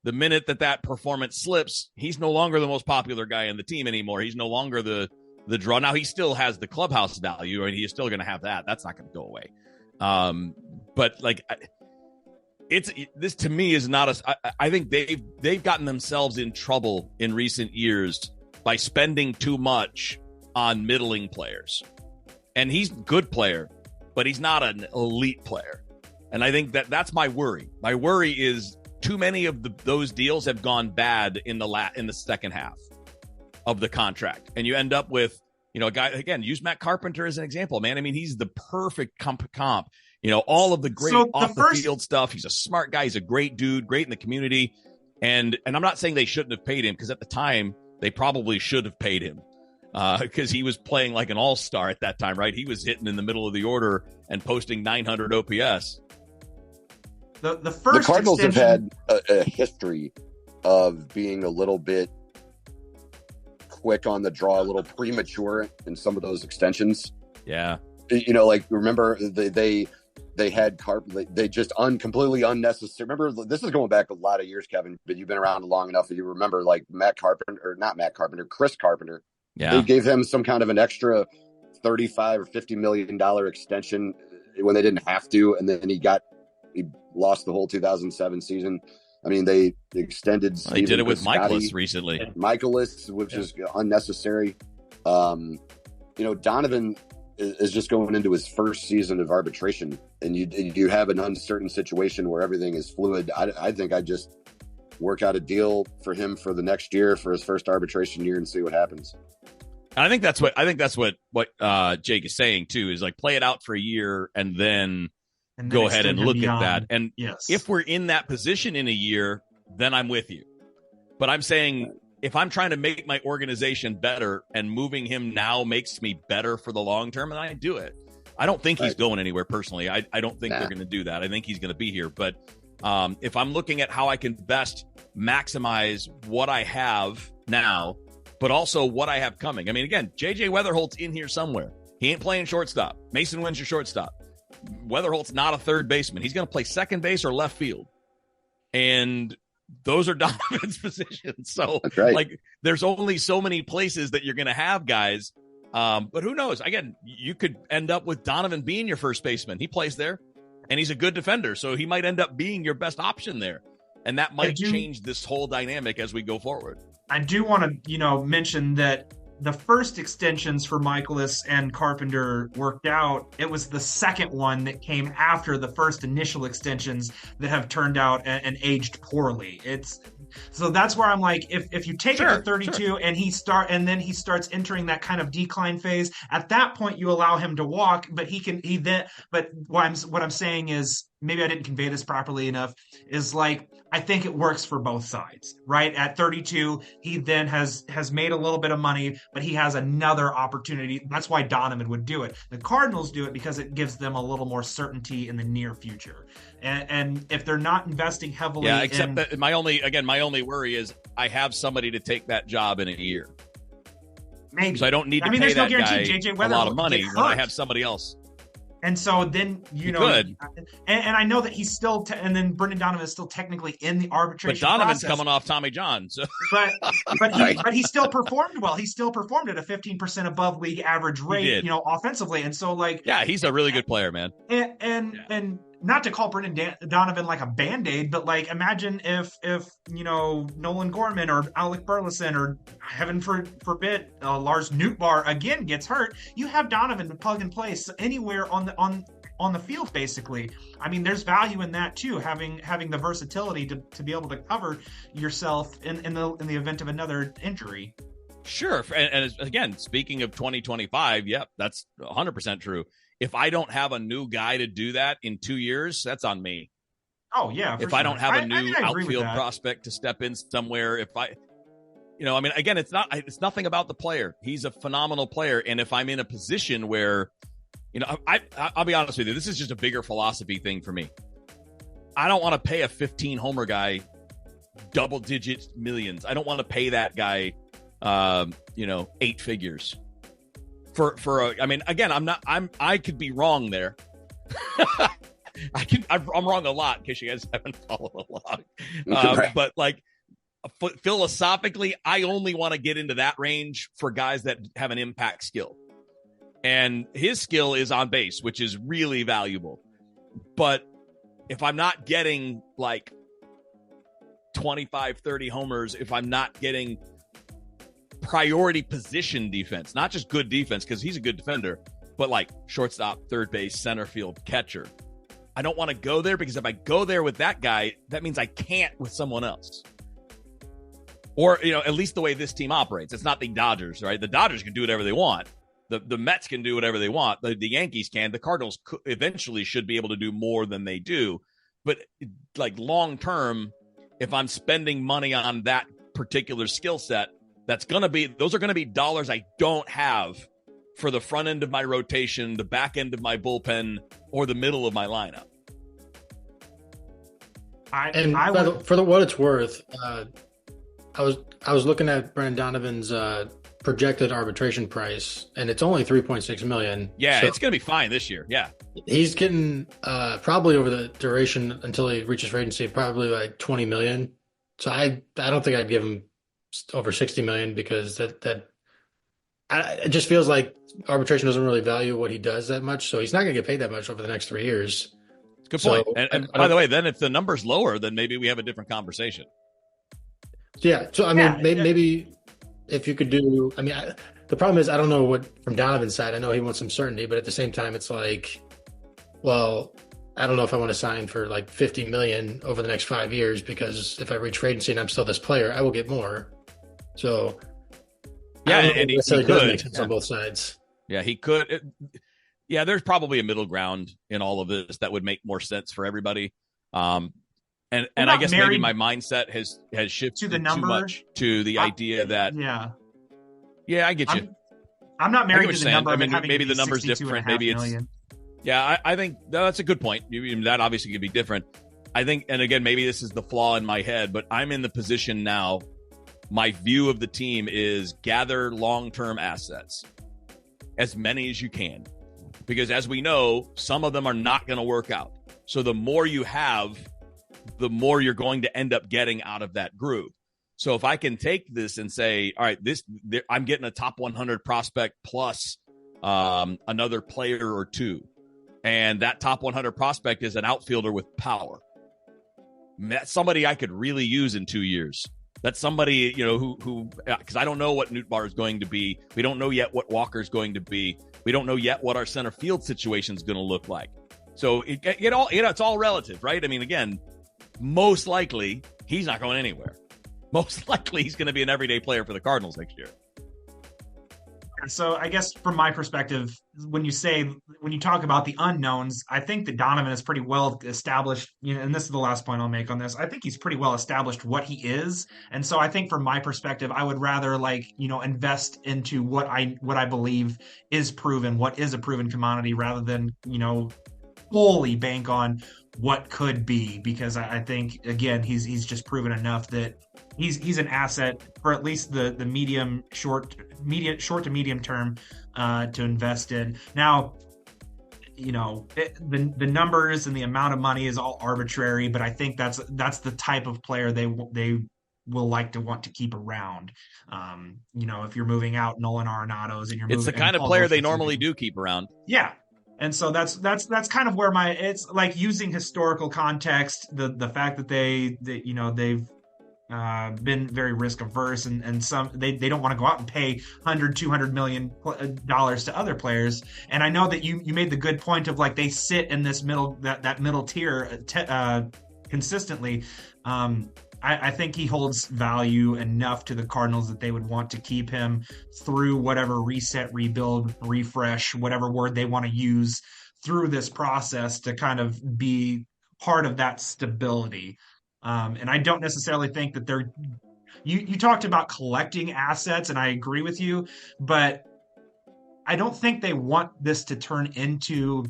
the minute that performance slips, he's no longer the most popular guy in the team anymore. He's no longer the draw. Now he still has the clubhouse value, and he's still going to have that. That's not going to go away. But this to me is not I think they've gotten themselves in trouble in recent years by spending too much on middling players. And he's a good player, but he's not an elite player. And I think that's my worry. My worry is too many of those deals have gone bad in the second half of the contract. And you end up with, a guy, again, use Matt Carpenter as an example, man. I mean, he's the perfect comp. All of the great field stuff. He's a smart guy. He's a great dude, great in the community. And I'm not saying they shouldn't have paid him, because at the time they probably should have paid him because he was playing like an all-star at that time, right? He was hitting in the middle of the order and posting 900 OPS. The Cardinals have had a history of being a little bit quick on the draw, a little premature in some of those extensions. Yeah. Remember they had they just completely unnecessary. Remember, this is going back a lot of years, Kevin, but you've been around long enough that you remember Chris Carpenter. Yeah. They gave him some kind of an extra $35 or $50 million extension when they didn't have to. And then he lost the whole 2007 season. I mean, they extended. They did it with Michaelis recently. Michaelis, which is unnecessary. Donovan is just going into his first season of arbitration, and you have an uncertain situation where everything is fluid. I think I'd just work out a deal for him for the next year, for his first arbitration year, and see what happens. And I think that's what Jake is saying too, is play it out for a year and then go ahead and look at that. And if we're in that position in a year, then I'm with you. But I'm saying, if I'm trying to make my organization better and moving him now makes me better for the long term, and I do it. I don't think he's going anywhere personally. I don't think they're going to do that. I think he's going to be here. But if I'm looking at how I can best maximize what I have now, but also what I have coming. I mean, again, JJ Weatherholt's in here somewhere. He ain't playing shortstop. Mason Wynn's your shortstop. Weatherholt's not a third baseman. He's going to play second base or left field. And those are Donovan's positions. So, that's right. There's only so many places that you're going to have guys. But who knows? Again, you could end up with Donovan being your first baseman. He plays there, and he's a good defender, so he might end up being your best option there. And that might change this whole dynamic as we go forward. I do want to, mention that the first extensions for Michaelis and Carpenter worked out. It was the second one that came after the first initial extensions that have turned out and aged poorly. So that's where I'm like, if you take it to 32 and then he starts entering that kind of decline phase, at that point you allow him to walk, but what I'm saying is, maybe I didn't convey this properly enough, is like, I think it works for both sides, right? At 32, he then has made a little bit of money, but he has another opportunity. That's why Donovan would do it. The Cardinals do it because it gives them a little more certainty in the near future. And if they're not investing heavily, that my only worry is I have somebody to take that job in a year. Maybe. So I don't need to pay that guy a lot of money when I have somebody else. And so then, and I know that he's still, and then Brendan Donovan is still technically in the arbitration But Donovan's process. coming off Tommy John. So. But he still performed well. He still performed at a 15% above league average rate, offensively. And so he's a really good player, man. And not to call Brendan Donovan like a Band-Aid, but imagine if Nolan Gorman or Alec Burleson or heaven forbid Lars Nootbaar again gets hurt, you have Donovan to plug and play anywhere on the field, basically. I mean, there's value in that too, having the versatility to be able to cover yourself in the event of another injury. Sure. And again, speaking of 2025, that's 100% true. If I don't have a new guy to do that in 2 years, that's on me. Oh, yeah. If I don't have a new outfield prospect to step in somewhere, again, it's nothing about the player. He's a phenomenal player. And if I'm in a position where, I'll be honest with you, this is just a bigger philosophy thing for me. I don't want to pay a 15 homer guy double digit millions. I don't want to pay that guy, 8 figures. I could be wrong there. I'm wrong a lot in case you guys haven't followed along. But philosophically, I only want to get into that range for guys that have an impact skill. And his skill is on base, which is really valuable. But if I'm not getting 25, 30 homers, if I'm not getting priority position defense, not just good defense, because he's a good defender, but shortstop, third base, center field, catcher, I don't want to go there, because if I go there with that guy, that means I can't with someone else. Or, at least the way this team operates. It's not the Dodgers, right? The Dodgers can do whatever they want. The Mets can do whatever they want. The Yankees can. The Cardinals eventually should be able to do more than they do. But long term, if I'm spending money on that particular skill set, those are going to be dollars I don't have for the front end of my rotation, the back end of my bullpen, or the middle of my lineup. For what it's worth, I was looking at Brendan Donovan's projected arbitration price, and it's only $3.6 million. Yeah, so it's going to be fine this year. Yeah, he's getting probably over the duration until he reaches free agency, probably $20 million. So I don't think I'd give him over $60 million, because it just feels like arbitration doesn't really value what he does that much. So he's not going to get paid that much over the next 3 years. Good point. And by the way, then if the number's lower, then maybe we have a different conversation. Yeah. So maybe if you could do, the problem is, I don't know what from Donovan's side. I know he wants some certainty, but at the same time, it's I don't know if I want to sign for $50 million over the next 5 years, because if I reach free agency and I'm still this player, I will get more. So and he could make sense on both sides. Yeah, he could. There's probably a middle ground in all of this that would make more sense for everybody. And I guess maybe my mindset has shifted to the number, too much to the idea that I get you. I'm not married to the number. Maybe the number's different. Maybe it's million. Yeah, I think that's a good point. That obviously could be different. I think, and again, maybe this is the flaw in my head, but I'm in the position now. My view of the team is gather long-term assets, as many as you can, because as we know, some of them are not going to work out. So the more you have, the more you're going to end up getting out of that group. So if I can take this and say, all right, I'm getting a top 100 prospect plus another player or two, and that top 100 prospect is an outfielder with power. That's somebody I could really use in 2 years. That's somebody, who because I don't know what Nootbaar is going to be. We don't know yet what Walker is going to be. We don't know yet what our center field situation is going to look like. So it's all relative, right? I mean, again, most likely he's not going anywhere. Most likely he's going to be an everyday player for the Cardinals next year. So I guess from my perspective, when you talk about the unknowns, I think that Donovan is pretty well established, and this is the last point I'll make on this. I think he's pretty well established what he is. And so I think from my perspective, I would rather invest into what I believe is proven, what is a proven commodity, rather than, fully bank on what could be, because I think, again, he's just proven enough that he's an asset for at least the short to medium term to invest in. Now, the numbers and the amount of money is all arbitrary, but I think that's the type of player they will want to keep around. If you're moving out Nolan Arenado's and it's the kind of player they normally do keep around. Yeah. And so that's kind of where it's like, using historical context, the fact that they've been very risk averse, and some they don't want to go out and pay $100-200 million to other players. And I know that you made the good point of, like, they sit in this that middle tier consistently. I think he holds value enough to the Cardinals that they would want to keep him through whatever reset, rebuild, refresh, whatever word they want to use through this process, to kind of be part of that stability. And I don't necessarily think that you talked about collecting assets, and I agree with you, but I don't think they want this to turn into.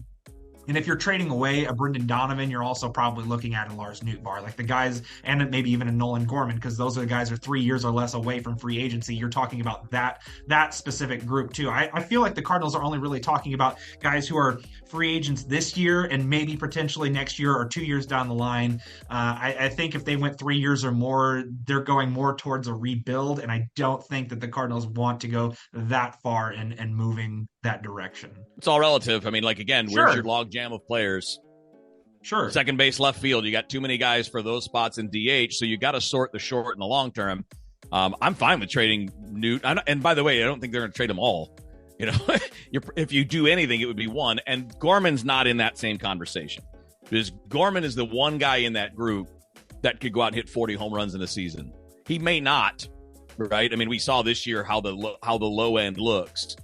And if you're trading away a Brendan Donovan, you're also probably looking at a Lars Nootbaar, like the guys, and maybe even a Nolan Gorman, because those are the guys who are 3 years or less away from free agency. You're talking about that specific group too. I feel like the Cardinals are only really talking about guys who are free agents this year and maybe potentially next year or 2 years down the line. I think if they went 3 years or more, they're going more towards a rebuild, and I don't think that the Cardinals want to go that far and moving that direction. It's all relative. I mean, like, again, Sure. Where's your log jam of players? Sure. Second base, left field. You got too many guys for those spots in DH, so you got to sort the short and the long term. I'm fine with trading Newt. And by the way, I don't think they're going to trade them all. If you do anything, it would be one. And Gorman's not in that same conversation, because Gorman is the one guy in that group that could go out and hit 40 home runs in a season. He may not, right? I mean, we saw this year how the low end looks,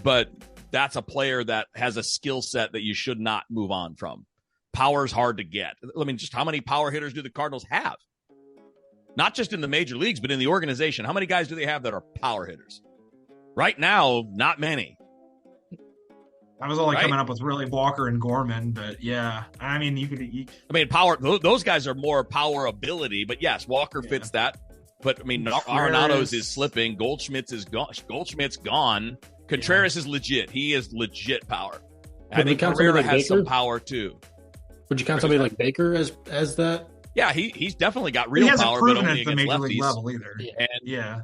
but that's a player that has a skill set that you should not move on from. Power's hard to get. I mean, just how many power hitters do the Cardinals have? Not just in the major leagues, but in the organization. How many guys do they have that are power hitters? Right now, not many. I was only coming up with really Walker and Gorman, but yeah. I mean, power. Those guys are more power ability, but yes, Walker fits that. But I mean, Arenado's is slipping. Goldschmidt's gone. Contreras is legit. He is legit power. I think Carrera has some power too. Would you count somebody like Baker as that? Yeah, he's definitely got real power, but only against major lefties. League level either. And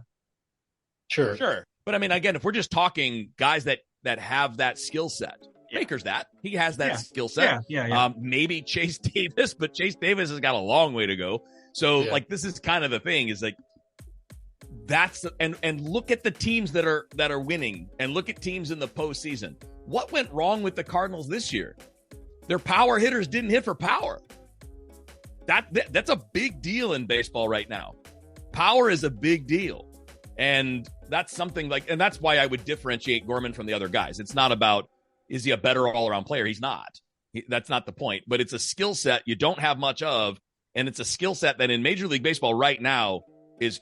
Sure. But I mean, again, if we're just talking guys that have that skill set, Baker's that. He has that skill set. Yeah. Maybe Chase Davis, but Chase Davis has got a long way to go. So, like, this is kind of the thing, is like, and look at the teams that are winning, and look at teams in the postseason. What went wrong with the Cardinals this year? Their power hitters didn't hit for power. That's a big deal in baseball right now. Power is a big deal. And that's something and that's why I would differentiate Gorman from the other guys. It's not about, is he a better all-around player? He's not. That's not the point. But it's a skill set you don't have much of, and it's a skill set that in Major League Baseball right now is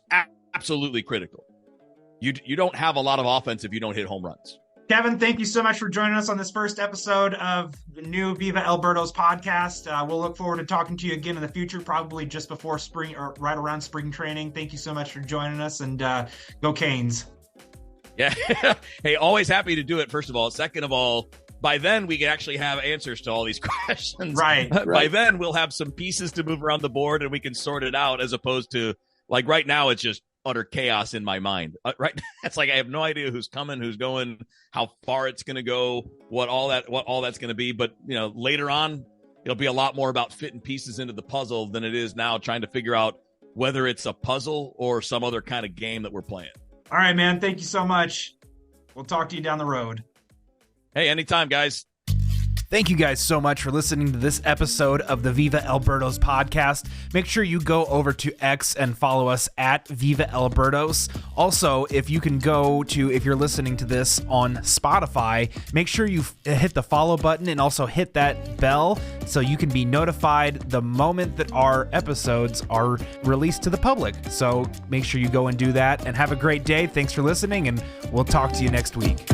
absolutely critical. You don't have a lot of offense if you don't hit home runs. Kevin, thank you so much for joining us on this first episode of the new Viva Alberto's podcast. We'll look forward to talking to you again in the future, probably just before spring or right around spring training. Thank you so much for joining us, and go Canes. Yeah. Hey, always happy to do it, first of all. Second of all, by then we can actually have answers to all these questions. Right. By then we'll have some pieces to move around the board and we can sort it out, as opposed to Like right now, it's just utter chaos in my mind. Right, it's like I have no idea who's coming, who's going, how far it's going to go, what all that's going to be. But later on, it'll be a lot more about fitting pieces into the puzzle than it is now trying to figure out whether it's a puzzle or some other kind of game that we're playing. All right, man. Thank you so much. We'll talk to you down the road. Hey, anytime, guys. Thank you guys so much for listening to this episode of the Viva Albertos podcast. Make sure you go over to X and follow us at Viva Albertos. Also, if you're listening to this on Spotify, make sure you hit the follow button and also hit that bell so you can be notified the moment that our episodes are released to the public. So make sure you go and do that, and have a great day. Thanks for listening, and we'll talk to you next week.